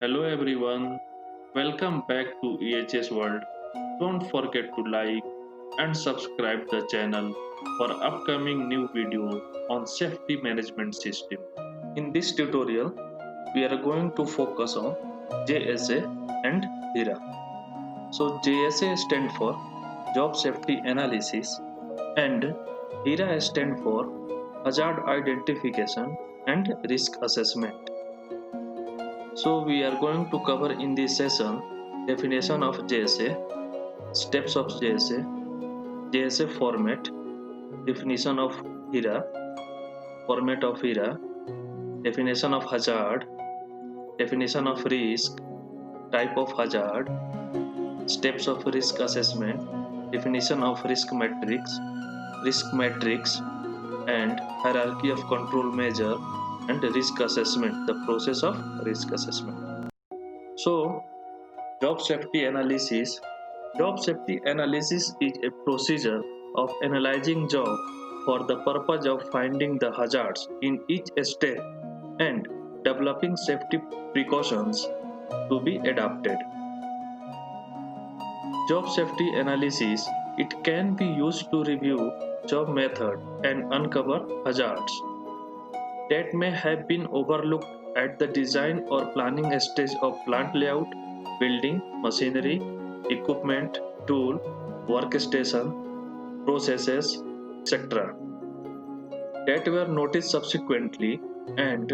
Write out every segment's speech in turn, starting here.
Hello everyone, welcome back to EHS World. Don't forget to like and subscribe the channel for upcoming new video on safety management system. In this tutorial, we are going to focus on JSA and HIRA. So JSA stand for Job Safety Analysis and HIRA stand for Hazard Identification and Risk Assessment. So we are going to cover in this session definition of JSA, steps of JSA, JSA format, definition of HIRA, format of HIRA, definition of hazard, definition of risk, type of hazard, steps of risk assessment, definition of risk matrix, and hierarchy of control measure and risk assessment, the process of risk assessment. So, job safety analysis. Job safety analysis is a procedure of analyzing job for the purpose of finding the hazards in each step and developing safety precautions to be adopted. Job safety analysis, it can be used to review job method and uncover hazards that may have been overlooked at the design or planning stage of plant layout, building, machinery, equipment, tool, workstation, processes, etc. that were noticed subsequently and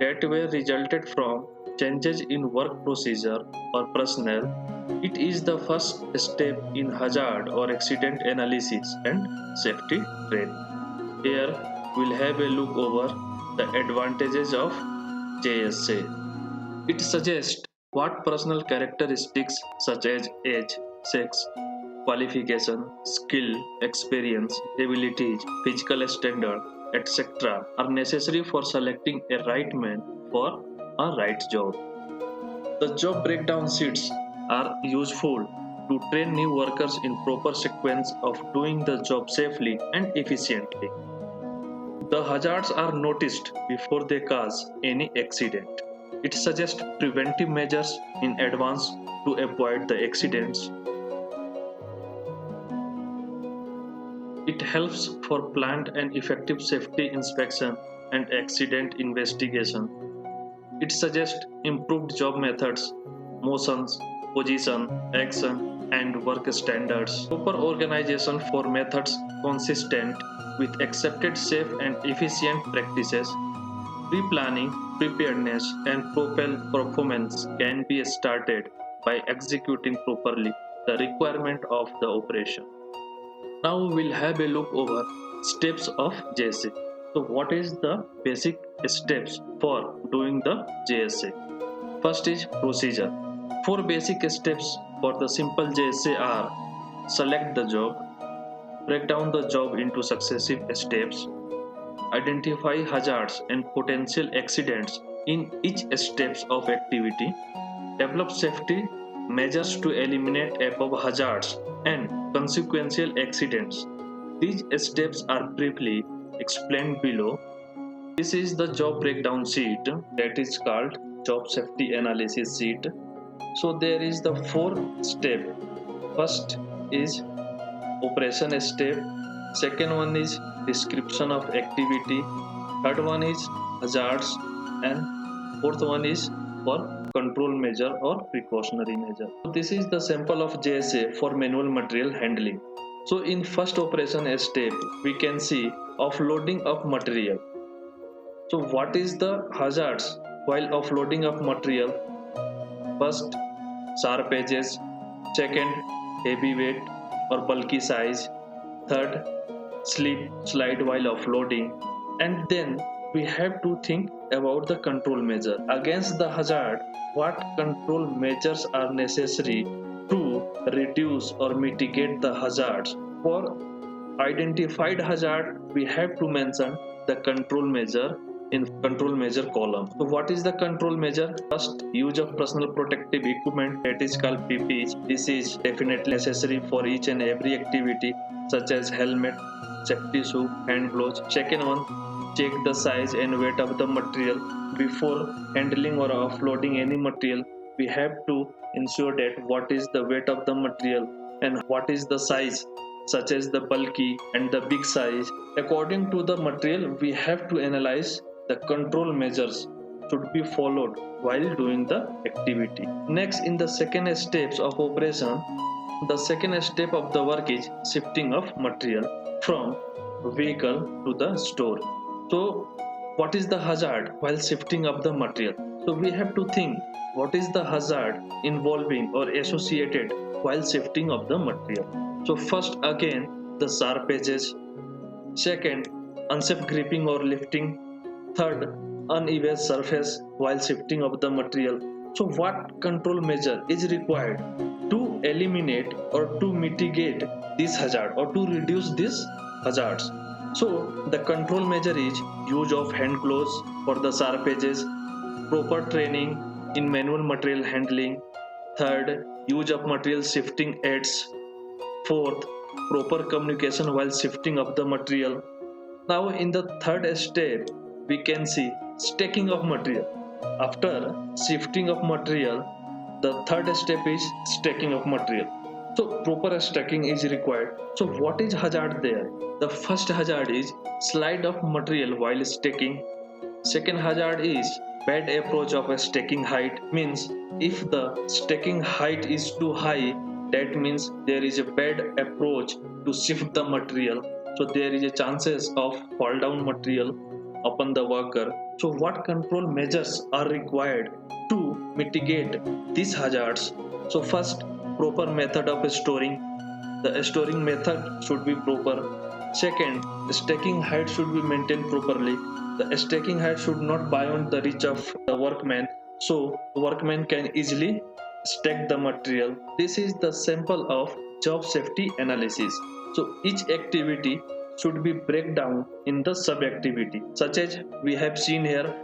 that were resulted from changes in work procedure or personnel. It is the first step in hazard or accident analysis and safety training. Here we'll have a look over the advantages of JSA. It suggests what personal characteristics such as age, sex, qualification, skill, experience, abilities, physical standard, etc. are necessary for selecting a right man for a right job. The job breakdown sheets are useful to train new workers in proper sequence of doing the job safely and efficiently. The hazards are noticed before they cause any accident. It suggests preventive measures in advance to avoid the accidents. It helps for planned and effective safety inspection and accident investigation. It suggests improved job methods, motions, position, action, and work standards. Proper organization for methods consistent with accepted safe and efficient practices. Pre-planning, preparedness, and proper performance can be started by executing properly the requirement of the operation. Now we'll have a look over steps of JSA. So what is the basic steps for doing the JSA? First is procedure. 4 basic steps for the simple JSA are: select the job, break down the job into successive steps, identify hazards and potential accidents in each steps of activity, develop safety measures to eliminate above hazards and consequential accidents. These steps are briefly explained below. This is the job breakdown sheet, that is called job safety analysis sheet. So there is the 4 step. First is operation step, second one is description of activity, third one is hazards, and fourth one is for control measure or precautionary measure. So this is the sample of JSA for manual material handling. So in first operation step we can see offloading of material. So what is the hazards while offloading of material? First, sharp edges, second, heavy weight or bulky size, third, slip, slide while offloading, and then we have to think about the control measure. Against the hazard, what control measures are necessary to reduce or mitigate the hazards? For identified hazard, we have to mention the control measure in control measure column. So what is the control measure? First, use of personal protective equipment, that is called PPE. This is definitely necessary for each and every activity such as helmet, safety shoe, hand gloves. Second one, check the size and weight of the material before handling or offloading any material. We have to ensure that what is the weight of the material and what is the size, such as the bulky and the big size. According to the material, we have to analyze the control measures should be followed while doing the activity. Next, in the second steps of operation, the second step of the work is shifting of material from vehicle to the store. So, what is the hazard while shifting of the material? So, we have to think what is the hazard involving or associated while shifting of the material. So, first again, the sharp edges. Second, unsafe gripping or lifting. Third, uneven surface while shifting of the material. So, what control measure is required to eliminate or to mitigate this hazard or to reduce these hazards? So, the control measure is use of hand gloves for the sharp edges, proper training in manual material handling. Third, use of material shifting aids. Fourth, proper communication while shifting of the material. Now, in the third step, we can see stacking of material. After shifting of material, the third step is stacking of material. So, proper stacking is required. So, what is hazard there? The first hazard is slide of material while stacking. Second hazard is bad approach of a stacking height, means if the stacking height is too high, that means there is a bad approach to shift the material. So there is a chances of fall down material upon the worker. So what control measures are required to mitigate these hazards? So first, proper method of storing. The storing method should be proper. Second, the stacking height should be maintained properly. The stacking height should not beyond the reach of the workman, so the workman can easily stack the material. This is the sample of job safety analysis. So each activity should be break down in the sub activity, such as we have seen here.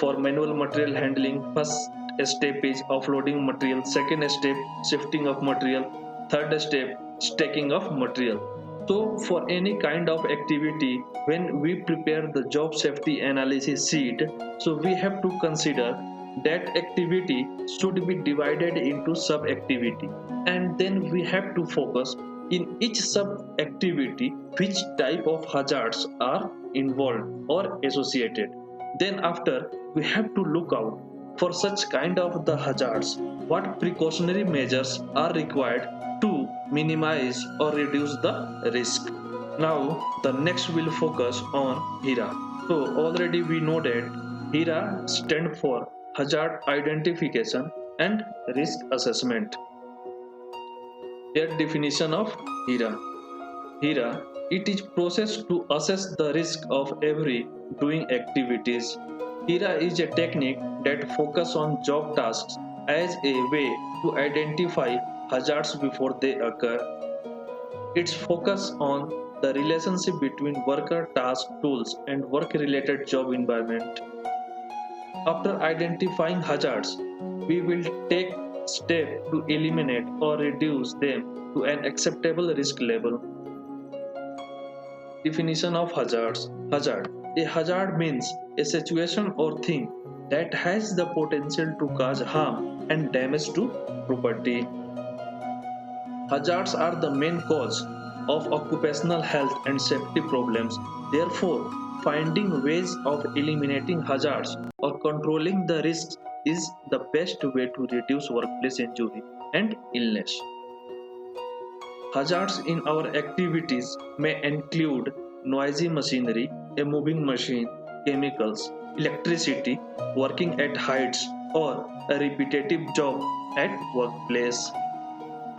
For manual material handling, first step is offloading material, second step shifting of material, third step stacking of material. So for any kind of activity, when we prepare the job safety analysis sheet, so we have to consider that activity should be divided into sub activity, and then we have to focus in each sub activity which type of hazards are involved or associated. Then after, we have to look out for such kind of the hazards, what precautionary measures are required to minimize or reduce the risk. Now the next will focus on HIRA. So already we know that HIRA stand for hazard identification and risk assessment. Their definition of HIRA. HIRA, it is process to assess the risk of every doing activities. HIRA is a technique that focus on job tasks as a way to identify hazards before they occur. Its focus on the relationship between worker, task, tools, and work-related job environment. After identifying hazards, we will take steps to eliminate or reduce them to an acceptable risk level. Definition of hazards. Hazard. A hazard means a situation or thing that has the potential to cause harm and damage to property. Hazards are the main cause of occupational health and safety problems. Therefore, finding ways of eliminating hazards or controlling the risks is the best way to reduce workplace injury and illness. Hazards in our activities may include noisy machinery, a moving machine, chemicals, electricity, working at heights, or a repetitive job at workplace.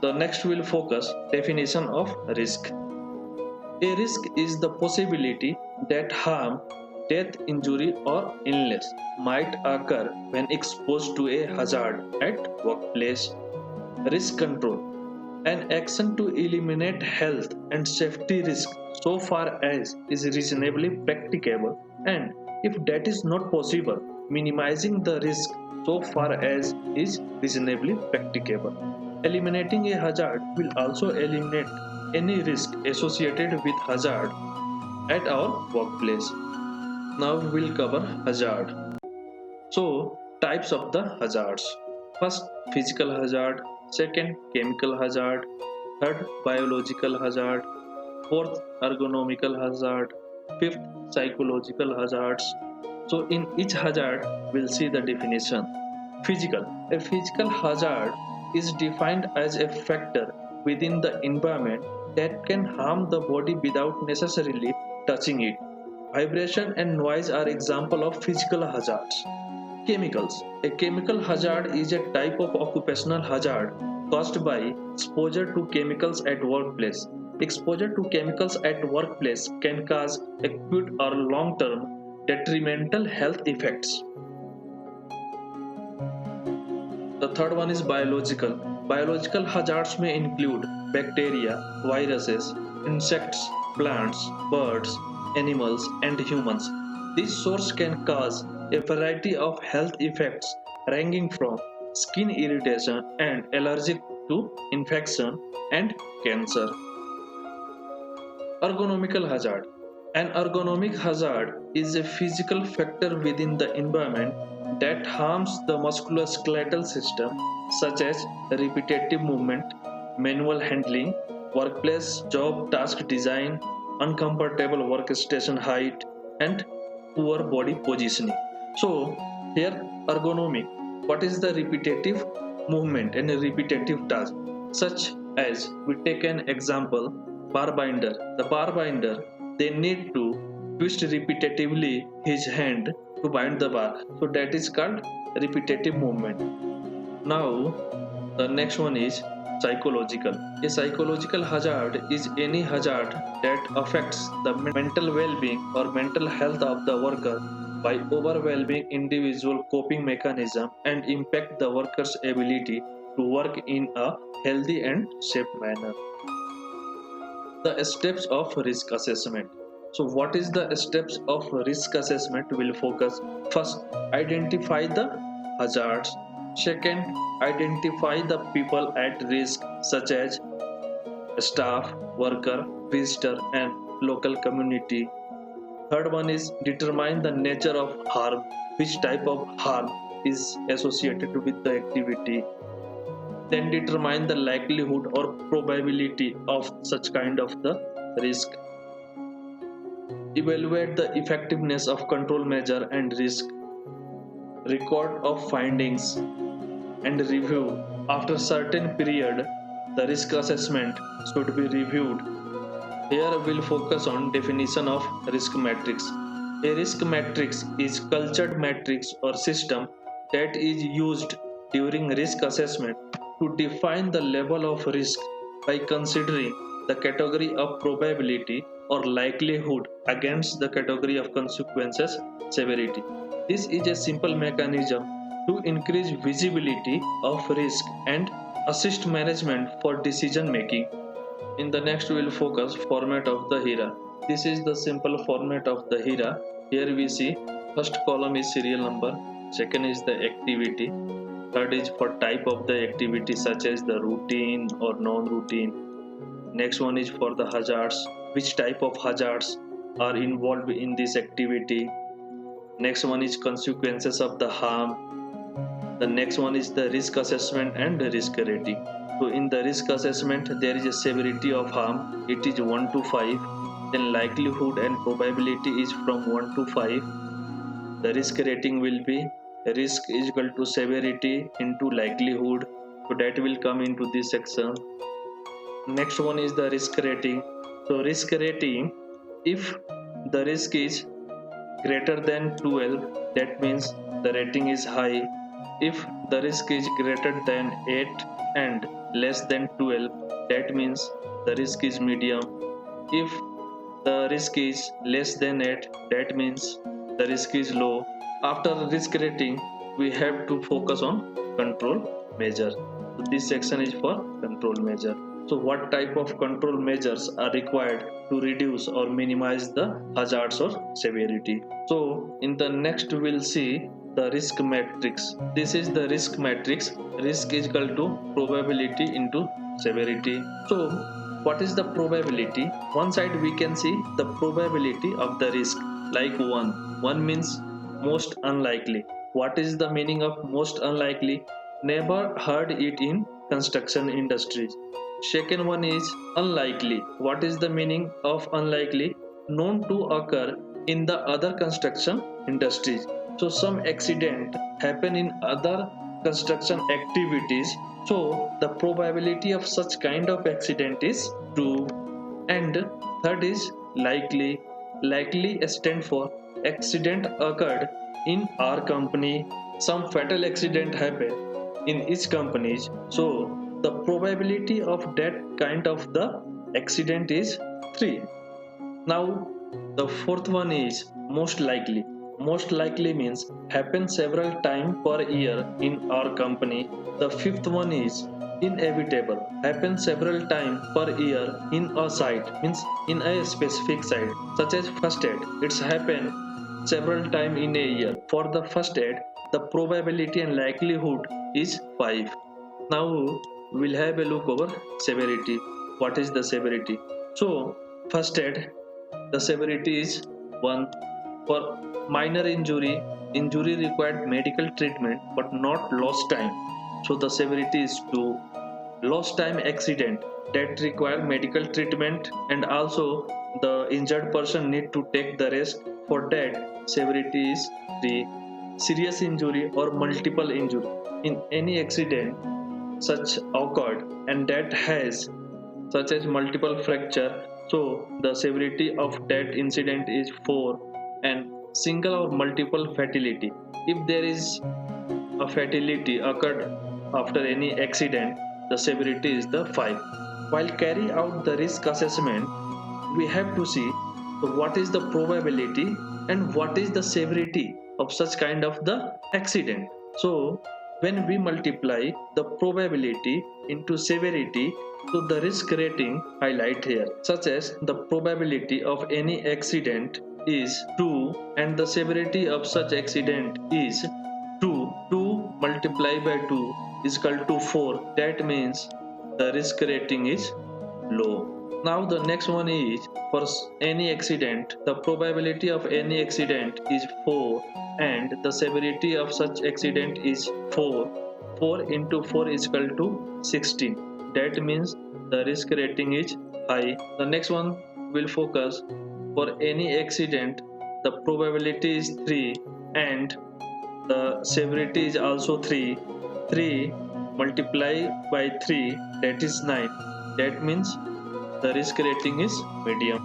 The next will focus definition of risk. A risk is the possibility that harm, death, injury, or illness might occur when exposed to a hazard at workplace. Risk control. An action to eliminate health and safety risk so far as is reasonably practicable, and if that is not possible, minimizing the risk so far as is reasonably practicable. Eliminating a hazard will also eliminate any risk associated with hazard at our workplace. Now we'll cover hazard. So, types of the hazards. First, physical hazard. Second, chemical hazard. Third, biological hazard. Fourth, ergonomical hazard. Fifth, psychological hazards. So, in each hazard, we'll see the definition. Physical. A physical hazard is defined as a factor within the environment that can harm the body without necessarily touching it. Vibration and noise are example of physical hazards. Chemicals. A chemical hazard is a type of occupational hazard caused by exposure to chemicals at workplace. Exposure to chemicals at workplace can cause acute or long-term detrimental health effects. The third one is biological. Biological hazards may include bacteria, viruses, insects, plants, birds, animals, and humans. This source can cause a variety of health effects ranging from skin irritation and allergic to infection and cancer. Ergonomical hazard. An ergonomic hazard is a physical factor within the environment that harms the musculoskeletal system, such as repetitive movement, manual handling, workplace job task design, uncomfortable workstation height, and poor body positioning. So, here ergonomic. What is the repetitive movement and a repetitive task? Such as we take an example, bar binder. The bar binder, they need to twist repetitively his hand to bind the bar. So that is called repetitive movement. Now the next one is psychological. A psychological hazard is any hazard that affects the mental well-being or mental health of the worker by overwhelming individual coping mechanism and impact the worker's ability to work in a healthy and safe manner. The steps of risk assessment. So what is the steps of risk assessment? Will focus first, identify the hazards. Second, identify the people at risk such as staff, worker, visitor, and local community. Third one is determine the nature of harm, which type of harm is associated with the activity. Then determine the likelihood or probability of such kind of the risk. Evaluate the effectiveness of control measure and risk. Record of findings and review. After certain period, the risk assessment should be reviewed. Here we'll focus on definition of risk matrix. A risk matrix is cultured matrix or system that is used during risk assessment to define the level of risk by considering the category of probability or likelihood against the category of consequences severity. This is a simple mechanism to increase visibility of risk and assist management for decision making. In the next we will focus format of the HIRA. This is the simple format of the HIRA. Here we see first column is serial number, second is the activity, third is for type of the activity such as the routine or non-routine. Next one is for the hazards, which type of hazards are involved in this activity. Next one is consequences of the harm. The next one is the risk assessment and the risk rating. So in the risk assessment there is a severity of harm, it is 1 to 5. Then likelihood and probability is from 1 to 5. The risk rating will be risk is equal to severity into likelihood. So that will come into this section. Next one is the risk rating. So risk rating, if the risk is greater than 12, that means the rating is high. If the risk is greater than 8 and less than 12, that means the risk is medium. If the risk is less than 8, that means the risk is low. After risk rating, we have to focus on control measure. So this section is for control measure. So what type of control measures are required to reduce or minimize the hazards or severity? So in the next we'll see the risk matrix. This is the risk matrix. Risk is equal to probability into severity. So what is the probability? One side we can see the probability of the risk. like one means most unlikely. What is the meaning of most unlikely? Never heard it in construction industries. Second one is unlikely. What is the meaning of unlikely? Known to occur in the other construction industries. So some accident happen in other construction activities, so the probability of such kind of accident is 2. And third is likely. Likely stand for accident occurred in our company. Some fatal accident happened in each companies, so the probability of that kind of the accident is 3. Now, the fourth one is most likely. Most likely means happen several times per year in our company. The fifth one is inevitable. Happen several times per year in a site, means in a specific site, such as first aid. It's happened several times in a year. For the first aid, the probability and likelihood is 5. Now we'll have a look over severity. What is the severity? So first aid, the severity is 1. For minor injury, injury required medical treatment but not lost time, so the severity is 2. Lost time accident that require medical treatment and also the injured person need to take the rest, for that severity is 3. Serious injury or multiple injury in any accident such occurred and that has such as multiple fracture, so the severity of that incident is 4. And single or multiple fatality, if there is a fatality occurred after any accident, the severity is the 5. While carry out the risk assessment, we have to see what is the probability and what is the severity of such kind of the accident. So when we multiply the probability into severity, so the risk rating highlight here, such as the probability of any accident is 2 and the severity of such accident is 2. 2 multiplied by 2 is equal to 4. That means the risk rating is low. Now the next one is for any accident, the probability of any accident is 4 and the severity of such accident is 4. 4 into 4 is equal to 16. That means the risk rating is high. The next one will focus for any accident, the probability is 3 and the severity is also 3. 3 multiplied by 3, that is 9. That means the risk rating is medium.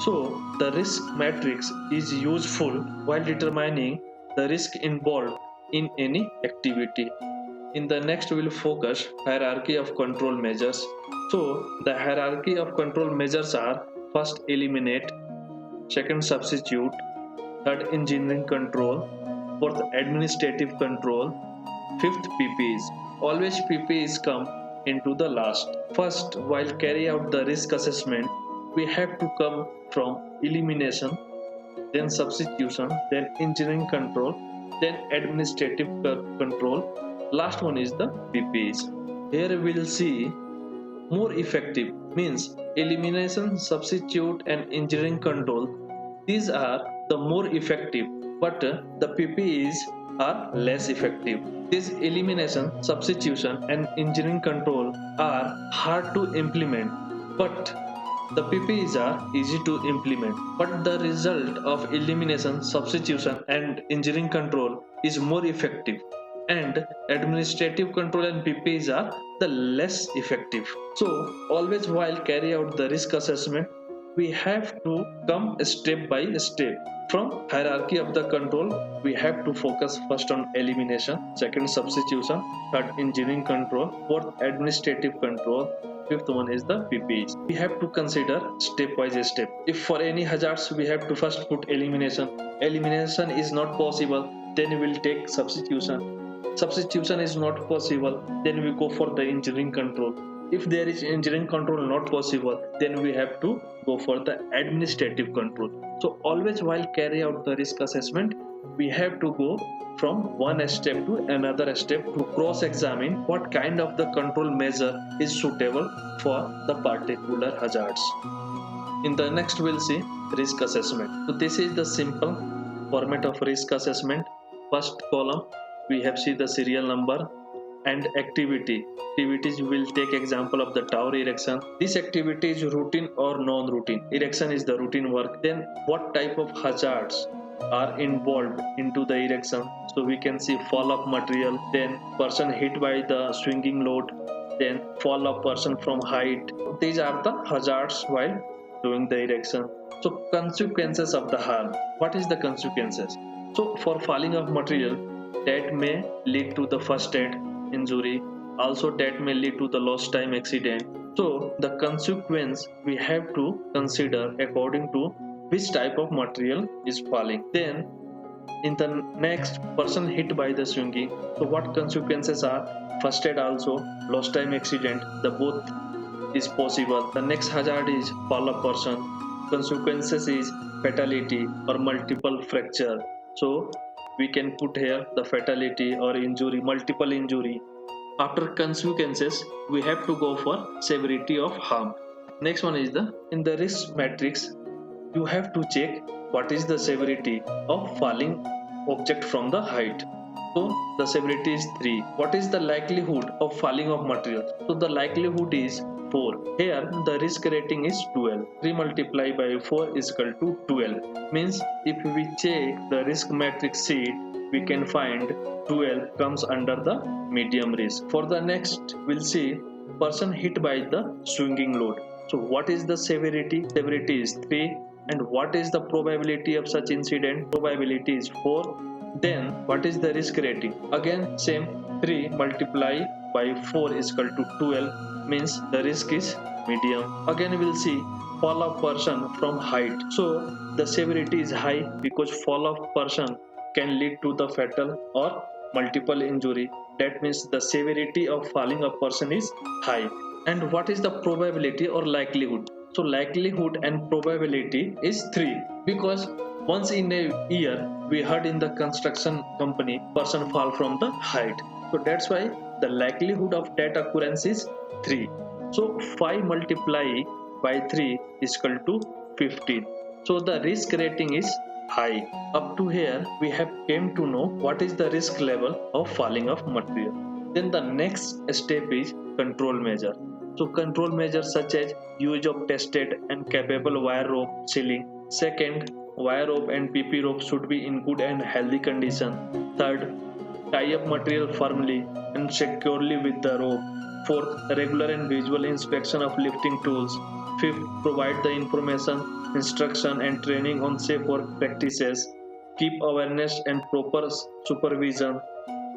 So the risk matrix is useful while determining the risk involved in any activity. In the next we will focus hierarchy of control measures. So the hierarchy of control measures are: first eliminate, second substitute, third engineering control, fourth administrative control, fifth PPs. Always PPs come into the last. First, while carry out the risk assessment, we have to come from elimination, then substitution, then engineering control, then administrative control. Last one is the PPs. Here we will see more effective means elimination, substitute and engineering control. These are the more effective, but the PPs are less effective. This elimination, substitution and engineering control are hard to implement, but the PPs are easy to implement. But the result of elimination, substitution and engineering control is more effective, and administrative control and PPs are the less effective. So always while carry out the risk assessment, we have to come step by step. From hierarchy of the control, we have to focus first on elimination, second substitution, third engineering control, fourth administrative control, fifth one is the PPs. We have to consider step by step. If for any hazards we have to first put elimination. Elimination is not possible, then we will take substitution. Substitution is not possible, then we go for the engineering control. If there is engineering control not possible, then we have to go for the administrative control. So always while carry out the risk assessment, we have to go from one step to another step to cross-examine what kind of the control measure is suitable for the particular hazards. In the next we'll see risk assessment. So this is the simple format of risk assessment. First column we have see the serial number and activity. Activities will take example of the tower erection. This activity is routine or non-routine. Erection is the routine work. Then what type of hazards are involved into the erection? So we can see fall of material, then person hit by the swinging load, then fall of person from height. These are the hazards while doing the erection. So consequences of the harm. What is the consequences? So for falling of material, that may lead to the first aid injury, also that may lead to the lost time accident. So the consequence we have to consider according to which type of material is falling. Then in the next, person hit by the swinging, so what consequences are? First aid, also lost time accident, the both is possible. The next hazard is fall of person, consequences is fatality or multiple fracture. So we can put here the fatality or injury, multiple injury. After consequences we have to go for severity of harm. Next one is the in the risk matrix you have to check what is the severity of falling object from the height. So the severity is 3. What is the likelihood of falling of material? So the likelihood is 4. Here the risk rating is 12. 3 multiplied by 4 is equal to 12. Means if we check the risk matrix sheet, we can find 12 comes under the medium risk. For the next, we'll see person hit by the swinging load. So what is the severity? Severity is 3. And what is the probability of such incident? Probability is 4. Then what is the risk rating? Again same, 3 multiplied by 4 is equal to 12, means the risk is medium. Again we will see fall of person from height. So the severity is high because fall of person can lead to the fatal or multiple injury. That means the severity of falling a person is high. And what is the probability or likelihood? So likelihood and probability is 3 because once in a year we heard in the construction company person fall from the height. So that's why the likelihood of that occurrence is 3. So 5 multiplied by 3 is equal to 15. So the risk rating is high. Up to here we have came to know what is the risk level of falling of material. Then the next step is control measure. So control measures such as use of tested and capable wire rope ceiling. Second, wire rope and PP rope should be in good and healthy condition. Third, tie up material firmly and securely with the rope. Fourth, regular and visual inspection of lifting tools. Fifth, provide the information, instruction and training on safe work practices. Keep awareness and proper supervision.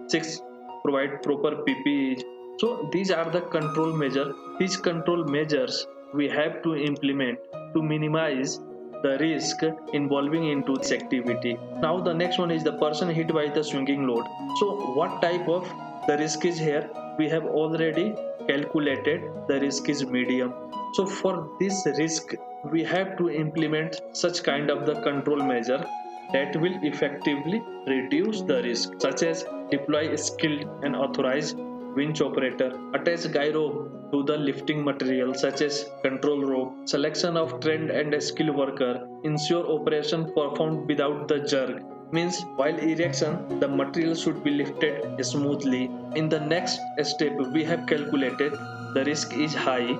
Sixth, provide proper PPE. So these are the control measures. These control measures we have to implement to minimize the risk involving into this activity. Now the next one is the person hit by the swinging load. So what type of the risk is here? We have already calculated the risk is medium. So for this risk we have to implement such kind of the control measure that will effectively reduce the risk, such as deploy skilled and authorized winch operator, attach guy rope to the lifting material such as control rope, selection of trained and skilled worker, ensure operation performed without the jerk. Means while erection the material should be lifted smoothly. In the next step we have calculated the risk is high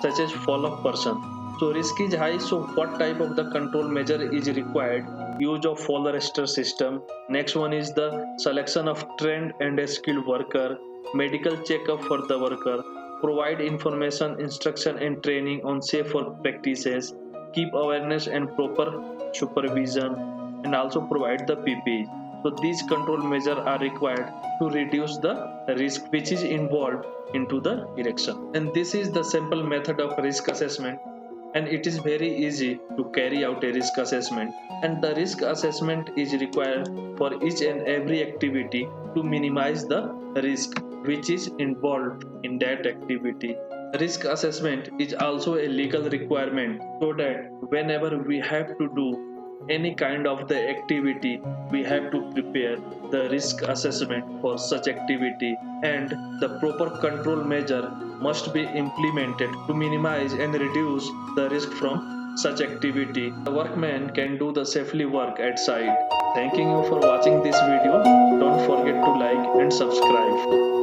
such as fall of person. So risk is high, so what type of the control measure is required? Use of fall arrestor system. Next one is the selection of trained and skilled worker, medical checkup for the worker, provide information, instruction and training on safe work practices, keep awareness and proper supervision, and also provide the PPE. So these control measures are required to reduce the risk which is involved into the erection. And this is the simple method of risk assessment, and it is very easy to carry out a risk assessment, and the risk assessment is required for each and every activity to minimize the risk which is involved in that activity. Risk assessment is also a legal requirement so that whenever we have to do any kind of the activity we have to prepare the risk assessment for such activity, and the proper control measure must be implemented to minimize and reduce the risk from such activity, the workman can do the safely work at site. Thanking you for watching this video. Don't forget to like and subscribe.